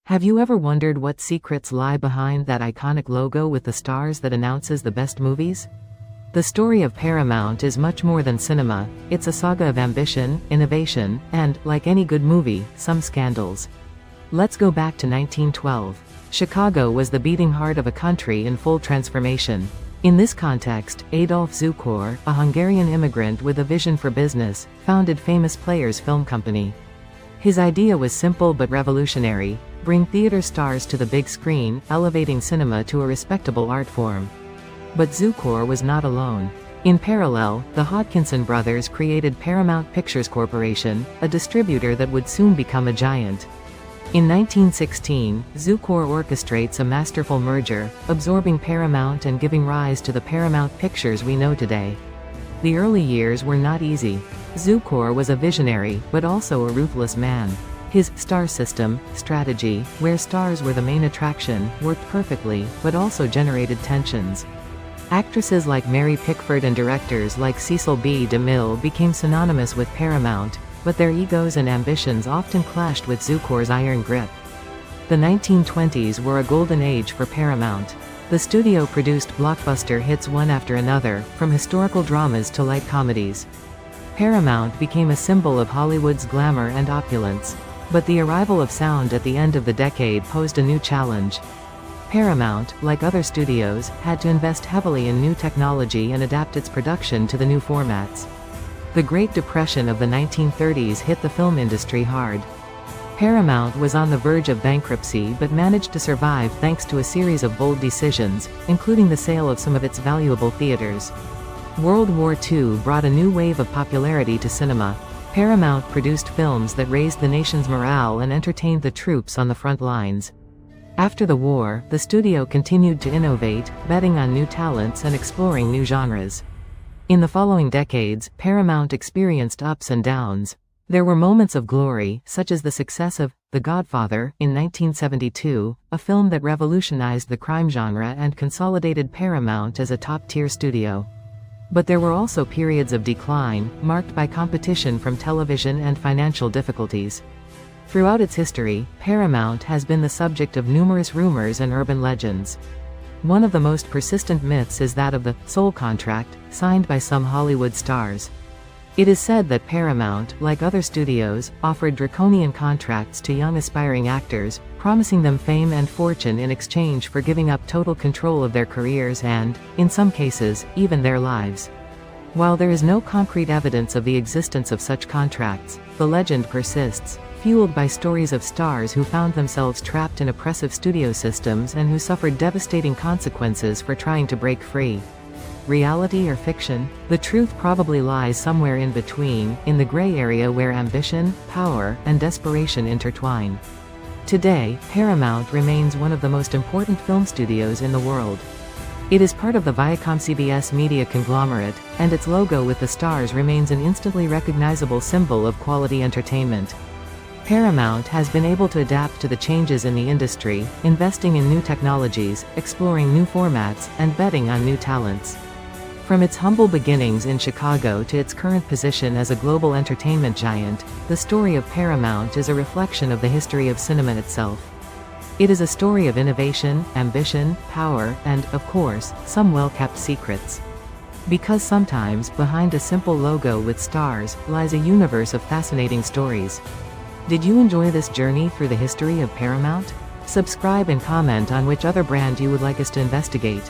Have you ever wondered what secrets lie behind that iconic logo with the stars that announces the best movies? The story of Paramount is much more than cinema. It's a saga of ambition, innovation, and, like any good movie, some scandals. Let's go back to 1912. Chicago was the beating heart of a country in full transformation. In this context, Adolf Zukor, a Hungarian immigrant with a vision for business, founded Famous Players Film Company. His idea was simple but revolutionary: bring theater stars to the big screen, elevating cinema to a respectable art form. But Zukor was not alone. In parallel, the Hodkinson brothers created Paramount Pictures Corporation, a distributor that would soon become a giant. In 1916, Zukor orchestrates a masterful merger, absorbing Paramount and giving rise to the Paramount Pictures we know today. The early years were not easy. Zukor was a visionary, but also a ruthless man. His star system strategy, where stars were the main attraction, worked perfectly, but also generated tensions. Actresses like Mary Pickford and directors like Cecil B. DeMille became synonymous with Paramount, but their egos and ambitions often clashed with Zukor's iron grip. The 1920s were a golden age for Paramount. The studio produced blockbuster hits one after another, from historical dramas to light comedies. Paramount became a symbol of Hollywood's glamour and opulence. But the arrival of sound at the end of the decade posed a new challenge. Paramount, like other studios, had to invest heavily in new technology and adapt its production to the new formats. The Great Depression of the 1930s hit the film industry hard. Paramount was on the verge of bankruptcy but managed to survive thanks to a series of bold decisions, including the sale of some of its valuable theaters. World War II brought a new wave of popularity to cinema. Paramount produced films that raised the nation's morale and entertained the troops on the front lines. After the war, the studio continued to innovate, betting on new talents and exploring new genres. In the following decades, Paramount experienced ups and downs. There were moments of glory, such as the success of The Godfather in 1972, a film that revolutionized the crime genre and consolidated Paramount as a top-tier studio. But there were also periods of decline, marked by competition from television and financial difficulties. Throughout its history, Paramount has been the subject of numerous rumors and urban legends. One of the most persistent myths is that of the soul contract, signed by some Hollywood stars. It is said that Paramount, like other studios, offered draconian contracts to young aspiring actors, promising them fame and fortune in exchange for giving up total control of their careers and, in some cases, even their lives. While there is no concrete evidence of the existence of such contracts, the legend persists, fueled by stories of stars who found themselves trapped in oppressive studio systems and who suffered devastating consequences for trying to break free. Reality or fiction? The truth probably lies somewhere in between, in the gray area where ambition, power, and desperation intertwine. Today, Paramount remains one of the most important film studios in the world. It is part of the Viacom-CBS media conglomerate, and its logo with the stars remains an instantly recognizable symbol of quality entertainment. Paramount has been able to adapt to the changes in the industry, investing in new technologies, exploring new formats, and betting on new talents. From its humble beginnings in Chicago to its current position as a global entertainment giant, the story of Paramount is a reflection of the history of cinema itself. It is a story of innovation, ambition, power, and, of course, some well-kept secrets. Because sometimes, behind a simple logo with stars, lies a universe of fascinating stories. Did you enjoy this journey through the history of Paramount? Subscribe and comment on which other brand you would like us to investigate.